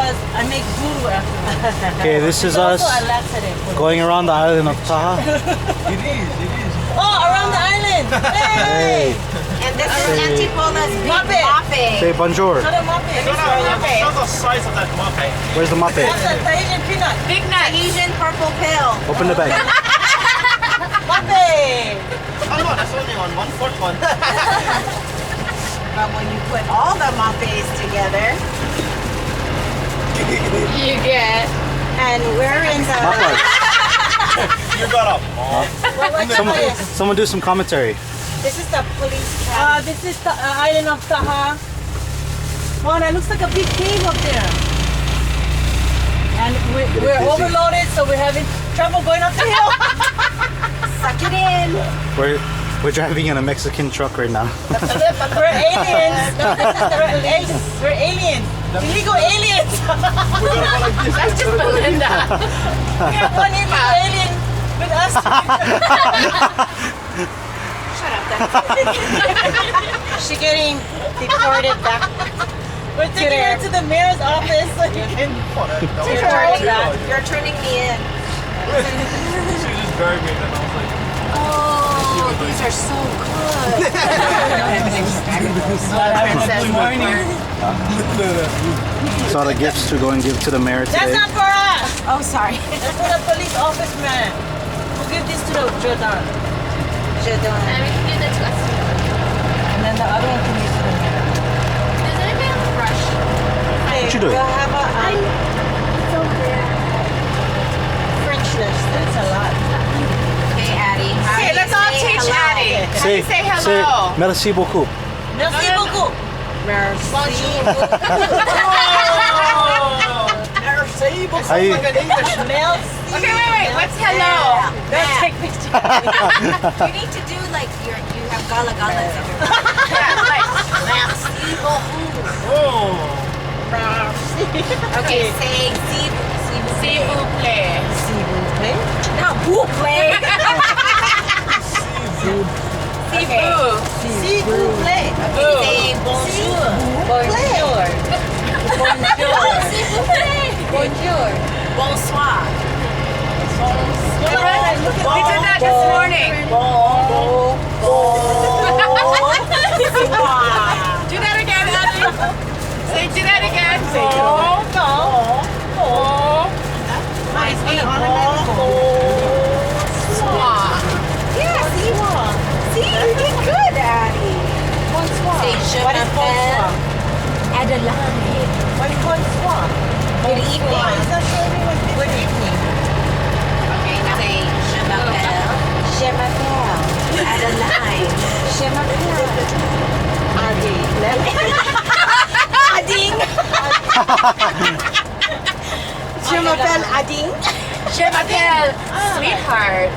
because I make voodoo after. Okay, this is It's us also a laxative. going around the island of Tahaa. It is. Oh, around the island! Hey! And this is Aunty Pola's big Mape. mape. Say bonjour. Show the mape. Show the size of that mape. Where's the mape? That's a Tahitian peanut. Big nut. Asian purple pill. Open the bag. Mape! Oh no, that's only on 1/4 one. But when you put all the mapes together, you get. And we're in the. You got up. Someone do some commentary. This is the police. This is the island of Tahaa. Wow, that looks like a big cave up there. And we're overloaded, so we're having trouble going up the hill. Suck it in. We're driving in a Mexican truck right now. We're aliens. No, this is we're aliens. Illegal aliens. That's just Belinda. We have one illegal alien with us. Shut up. She's getting deported back. We're taking her to the mayor's office so you can take her out back. You're turning me in. She just buried me and I was like, Oh, these are so good. Princess morning. Saw the gifts to go and give to the mayor That's today. not for us. Oh, sorry. That's for the police office man. We'll give this to the Jordan. And we can give it to us. And then the other one can use to the mayor. Does anybody have a brush? What you doing? We'll have a Frenchness. That's a lot. Hey, Addie. Okay, let's all teach Addie. How do you say hello? Merci beaucoup. Merci beaucoup. Merci. Merci beaucoup. Are you- like an English. Merci. Okay, wait. What's hello? Let's take pictures. You need to do like you have gala galas everywhere. Yeah, like, Merci beaucoup. Oh. Okay, say s'il vous plaît. S'il vous plaît. No, vous plaît. S'il vous. S'il vous plaît. Vous. Say bonjour. Bonjour. Bonjour. S'il vous plaît. Bonjour. Bonsoir. We did that this morning. Do that again, Addie. Say, do that again. Yeah, see, you did good, Addie. Say je What is m'appelle bonsoir? Adeline. What is bonsoir? Good evening. It's not showing me what's good evening. Okay, now say je m'appelle Adeline. Je m'appelle Ading. Je m'appelle Ading. Je m'appelle sweetheart.